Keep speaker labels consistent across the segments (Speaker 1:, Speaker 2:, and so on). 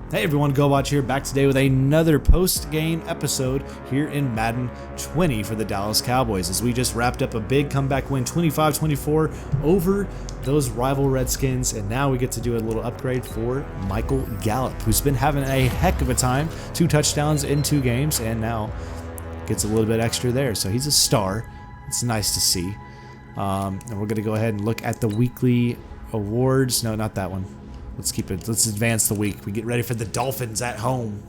Speaker 1: Hey everyone, GoWatch here, back today with another post-game episode here in Madden 20 for the Dallas Cowboys, as we just wrapped up a big comeback win 25-24 over those rival Redskins, and now we get to do a little upgrade for Michael Gallup, who's been having a heck of a time, 2 touchdowns in 2 games, and now gets a little bit extra there, so he's a star. It's nice to see. And we're going to go ahead and look at the weekly awards. No, not that one. Let's keep it. Let's advance the week. We get ready for the Dolphins at home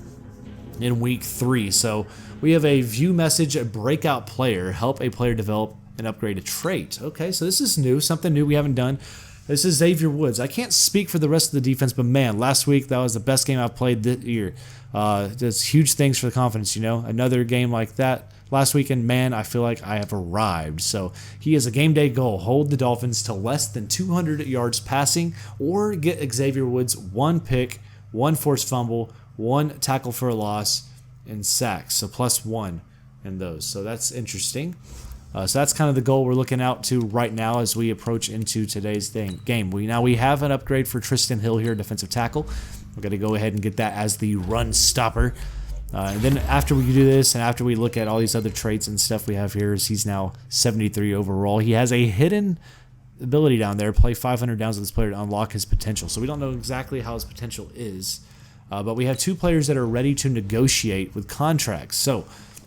Speaker 1: in week 3. So we have a view message, a breakout player, help a player develop and upgrade a trait. Okay, so this is new, something new we haven't done. This is Xavier Woods. I can't speak for the rest of the defense, but man, last week that was the best game I've played this year. That's huge things for the confidence, you know. Another game like that last weekend, man, I feel like I have arrived. So he has a game day goal: hold the Dolphins to less than 200 yards passing, or get Xavier Woods 1 pick, 1 forced fumble, 1 tackle for a loss, and sacks. So +1 in those. So that's interesting. So that's kind of the goal we're looking out to right now as we approach into today's game. We have an upgrade for Tristan Hill here, defensive tackle. We're going to go ahead and get that as the run stopper. And then after we do this, and after we look at all these other traits and stuff we have here, is he's now 73 overall. He has a hidden ability down there, play 500 downs with this player to unlock his potential. So we don't know exactly how his potential is, but we have 2 players that are ready to negotiate with contracts. So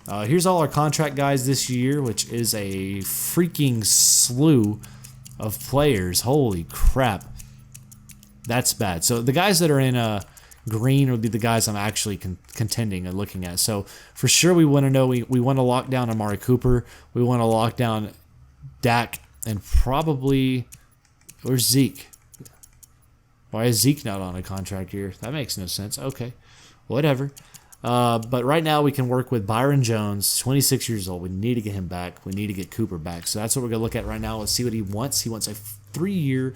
Speaker 1: here's all our contract guys this year, which is a freaking slew of players. Holy crap. That's bad. So the guys that are in green would be the guys I'm actually contending and looking at. So for sure we want to know, we want to lock down Amari Cooper. We want to lock down Dak, and probably, where's Zeke? Why is Zeke not on a contract here? That makes no sense. Okay, whatever. But right now we can work with Byron Jones, 26 years old. We need to get him back. We need to get Cooper back. So that's what we're going to look at right now. Let's see what he wants. He wants a 3-year,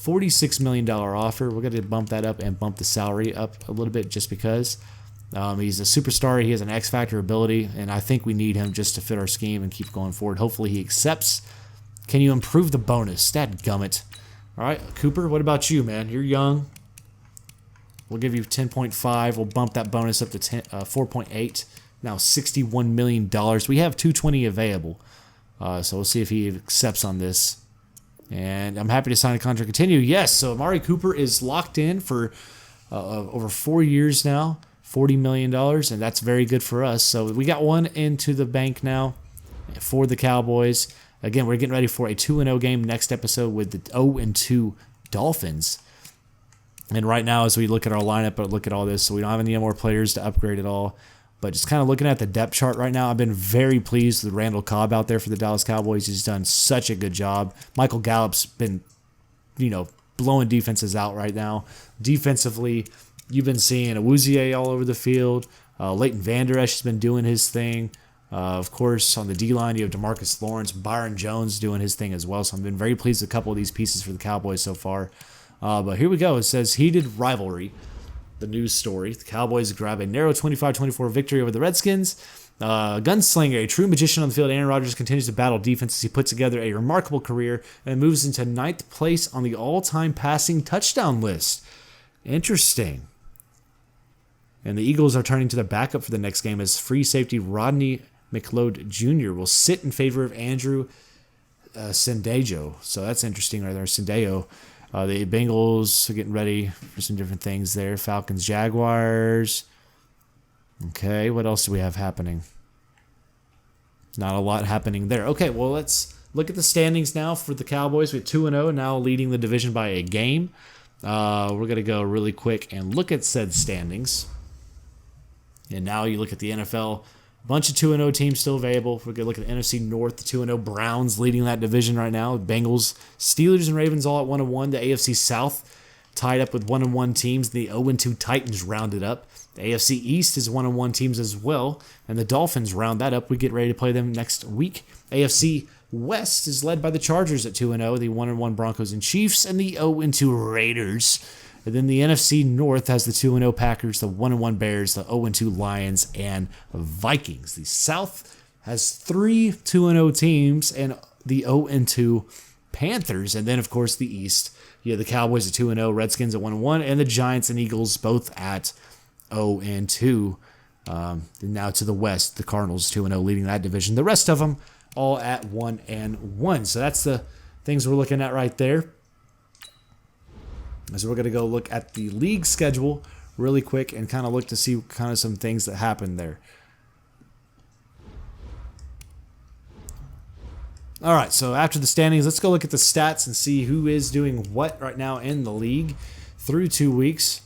Speaker 1: $46 million offer. We're going to bump that up and bump the salary up a little bit just because. He's a superstar. He has an X-Factor ability, and I think we need him just to fit our scheme and keep going forward. Hopefully he accepts. Can you improve the bonus? Dadgummit. All right, Cooper, what about you, man? You're young. We'll give you 10.5. We'll bump that bonus up to 4.8. Now $61 million. We have 220 available. So we'll see if he accepts on this. And I'm happy to sign a contract. Continue. Yes, so Amari Cooper is locked in for over 4 years now, $40 million, and that's very good for us. So we got one into the bank now for the Cowboys. Again, we're getting ready for a 2-0 game next episode with the 0-2 Dolphins. And right now, as we look at our lineup, but look at all this, so we don't have any more players to upgrade at all. But just kind of looking at the depth chart right now, I've been very pleased with Randall Cobb out there for the Dallas Cowboys. He's done such a good job. Michael Gallup's been, blowing defenses out right now. Defensively, you've been seeing Awuzie all over the field. Leighton Vander Esch has been doing his thing. Of course, on the D-line, you have DeMarcus Lawrence, Byron Jones doing his thing as well. So I've been very pleased with a couple of these pieces for the Cowboys so far. But here we go. It says heated rivalry. The news story. The Cowboys grab a narrow 25-24 victory over the Redskins. Gunslinger, a true magician on the field, Aaron Rodgers continues to battle defense as he puts together a remarkable career and moves into 9th place on the all-time passing touchdown list. Interesting. And the Eagles are turning to their backup for the next game as free safety Rodney McLeod Jr. will sit in favor of Andrew Sendejo. So that's interesting right there, Sendejo. The Bengals are getting ready for some different things there. Falcons, Jaguars. Okay, what else do we have happening? Not a lot happening there. Okay, well, let's look at the standings now for the Cowboys. We're 2-0, now leading the division by a game. We're going to go really quick and look at said standings. And now you look at the NFL. A bunch of 2-0 teams still available. We're going to look at the NFC North, the 2-0 Browns leading that division right now. Bengals, Steelers, and Ravens all at 1-1. The AFC South tied up with 1-1 teams. The 0-2 Titans rounded up. The AFC East is 1-1 teams as well. And the Dolphins round that up. We get ready to play them next week. AFC West is led by the Chargers at 2-0. The 1-1 Broncos and Chiefs. And the 0-2 Raiders. And then the NFC North has the 2-0 Packers, the 1-1 Bears, the 0-2 Lions, and Vikings. The South has 3 2-0 teams and the 0-2 Panthers. And then, of course, the East. You have the Cowboys at 2-0, Redskins at 1-1, and the Giants and Eagles both at 0-2. Now to the West, the Cardinals 2-0 leading that division. The rest of them all at 1-1. So that's the things we're looking at right there. So we're going to go look at the league schedule really quick and kind of look to see kind of some things that happened there. All right, so after the standings, let's go look at the stats and see who is doing what right now in the league through 2 weeks.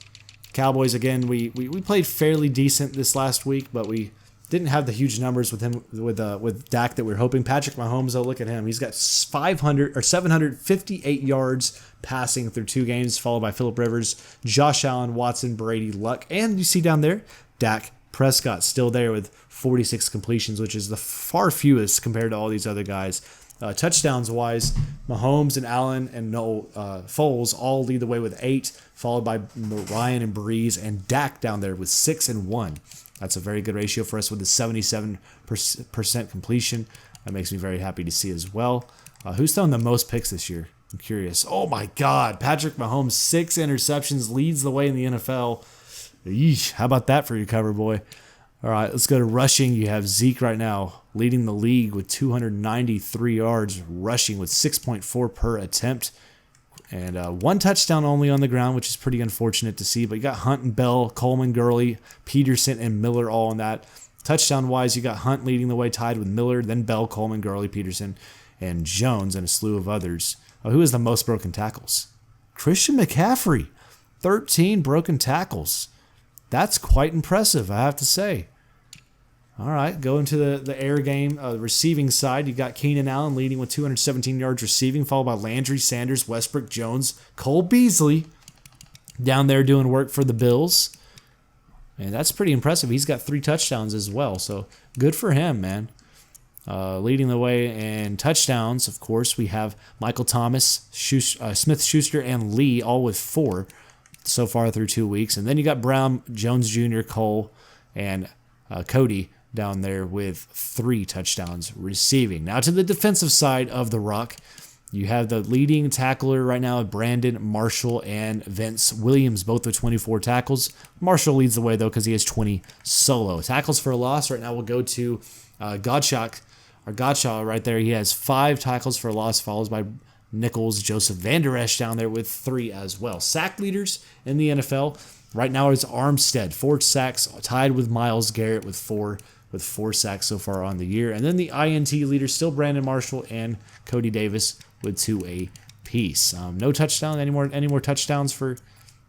Speaker 1: Cowboys, again, we played fairly decent this last week, but we didn't have the huge numbers with him with Dak that we were hoping. Patrick Mahomes, though, look at him. He's got 758 yards passing through 2 games, followed by Phillip Rivers, Josh Allen, Watson, Brady, Luck, and you see down there, Dak Prescott still there with 46 completions, which is the far fewest compared to all these other guys. Touchdowns wise, Mahomes and Allen and Foles all lead the way with 8, followed by Ryan and Breeze, and Dak down there with 6 and 1. That's a very good ratio for us with the 77% completion. That makes me very happy to see as well. Who's thrown the most picks this year? I'm curious. Oh my God, Patrick Mahomes, 6 interceptions, leads the way in the NFL. Yeesh, how about that for your cover, boy? All right, let's go to rushing. You have Zeke right now leading the league with 293 yards, rushing with 6.4 per attempt, and 1 touchdown only on the ground, which is pretty unfortunate to see. But you got Hunt and Bell, Coleman, Gurley, Peterson, and Miller all in that. Touchdown-wise, you got Hunt leading the way, tied with Miller, then Bell, Coleman, Gurley, Peterson, and Jones, and a slew of others. Who has the most broken tackles? Christian McCaffrey, 13 broken tackles. That's quite impressive, I have to say. All right, going to the air game, receiving side, you got Keenan Allen leading with 217 yards receiving, followed by Landry, Sanders, Westbrook, Jones, Cole Beasley down there doing work for the Bills. And that's pretty impressive. He's got 3 touchdowns as well, so good for him, man. Leading the way in touchdowns, of course, we have Michael Thomas, Smith-Schuster, and Lee all with 4 so far through 2 weeks. And then you got Brown, Jones Jr., Cole, and Cody down there with 3 touchdowns receiving. Now to the defensive side of the rock, you have the leading tackler right now, Brandon Marshall and Vince Williams, both with 24 tackles. Marshall leads the way, though, because he has 20 solo. Tackles for a loss right now will go to Gottschalk right there. He has 5 tackles for a loss, followed by Nichols, Joseph Van Der Esch down there with 3 as well. Sack leaders in the NFL right now is Armstead, 4 sacks, tied with Myles Garrett with 4 sacks so far on the year. And then the INT leaders still Brandon Marshall and Cody Davis with 2 apiece. No touchdown, any more touchdowns for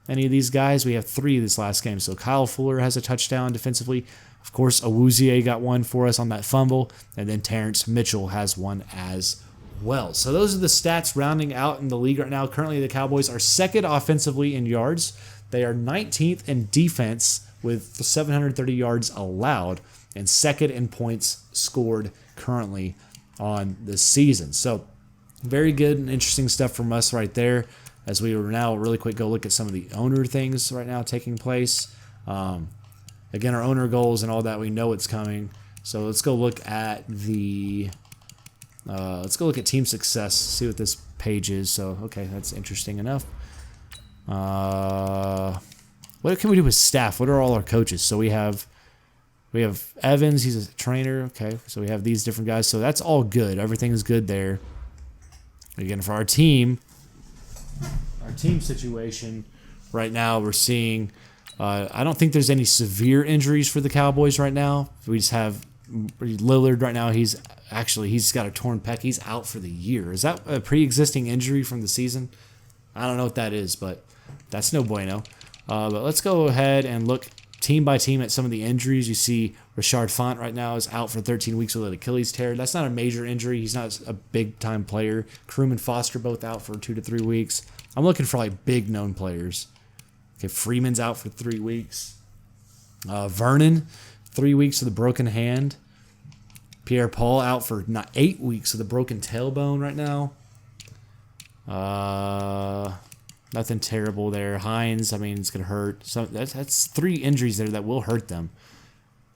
Speaker 1: any of these guys. We have 3 this last game. So Kyle Fuller has a touchdown defensively. Of course, Awuzie got 1 for us on that fumble. And then Terrence Mitchell has 1 as well. So those are the stats rounding out in the league right now. Currently, the Cowboys are 2nd offensively in yards. They are 19th in defense with 730 yards allowed, and 2nd in points scored currently on the season. So very good and interesting stuff from us right there. As we will now really quick go look at some of the owner things right now taking place. Again, our owner goals and all that, we know it's coming. So let's go look at the team success, see what this page is. So, okay, that's interesting enough. What can we do with staff? What are all our coaches? So we have Evans, he's a trainer. Okay, so we have these different guys. So that's all good. Everything is good there. Again, for our team situation right now, we're seeing, I don't think there's any severe injuries for the Cowboys right now. We just have Lillard right now. He's got a torn pec. He's out for the year. Is that a pre-existing injury from the season? I don't know what that is, but that's no bueno. But let's go ahead and look team by team at some of the injuries. You see Rashard Font right now is out for 13 weeks with an Achilles tear. That's not a major injury. He's not a big-time player. Kroom and Foster both out for 2 to 3 weeks. I'm looking for like big known players. Okay, Freeman's out for 3 weeks. Vernon, 3 weeks with a broken hand. Pierre Paul out for 8 weeks with a broken tailbone right now. Nothing terrible there. Hines, I mean, it's going to hurt. So that's 3 injuries there that will hurt them.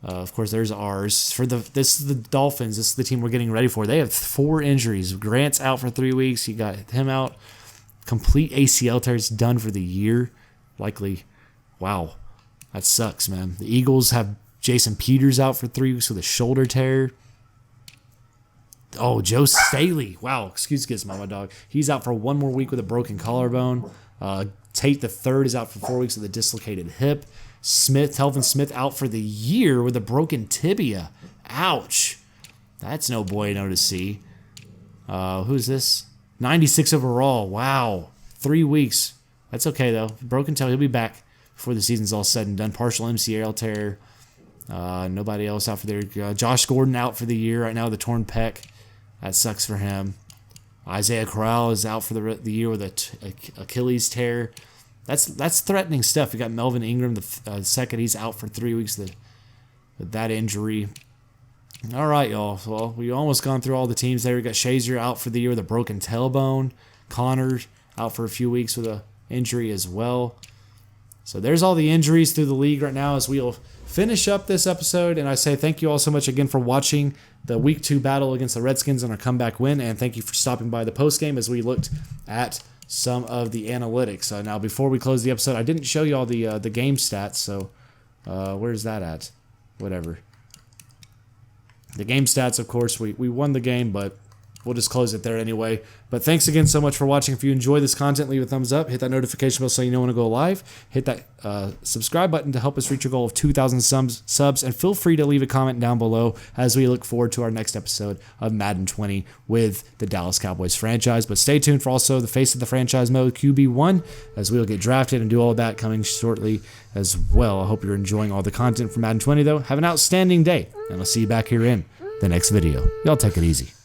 Speaker 1: Of course, there's ours. This is the Dolphins. This is the team we're getting ready for. They have 4 injuries. Grant's out for 3 weeks. You got him out. Complete ACL tear. It's done for the year. Likely. Wow. That sucks, man. The Eagles have Jason Peters out for 3 weeks with a shoulder tear. Oh, Joe Staley. Wow, excuse Gizmo, my dog. He's out for 1 more week with a broken collarbone. Tate the third is out for 4 weeks with a dislocated hip. Telvin Smith out for the year with a broken tibia. Ouch. That's no bueno to see. Who's this? 96 overall. Wow. 3 weeks. That's okay, though. Broken toe. He'll be back before the season's all said and done. Partial MCL tear. Nobody else out for there. Josh Gordon out for the year right now with a torn pec. That sucks for him. Isaiah Corral is out for the year with a Achilles tear. That's threatening stuff. You got Melvin Ingram the second. He's out for 3 weeks with that injury. All right, y'all. Well, we almost gone through all the teams there. We got Shazier out for the year with a broken tailbone. Connor out for a few weeks with an injury as well. So there's all the injuries through the league right now as we'll finish up this episode. And I say thank you all so much again for watching the Week 2 battle against the Redskins and our comeback win. And thank you for stopping by the postgame as we looked at some of the analytics. Now, before we close the episode, I didn't show you all the game stats. So where's that at? Whatever. The game stats, of course, we won the game, but we'll just close it there anyway. But thanks again so much for watching. If you enjoy this content, leave a thumbs up. Hit that notification bell so you know when to go live. Hit that subscribe button to help us reach our goal of 2,000 subs. And feel free to leave a comment down below as we look forward to our next episode of Madden 20 with the Dallas Cowboys franchise. But stay tuned for also the Face of the Franchise mode, QB1, as we'll get drafted and do all that coming shortly as well. I hope you're enjoying all the content from Madden 20, though. Have an outstanding day, and I'll see you back here in the next video. Y'all take it easy.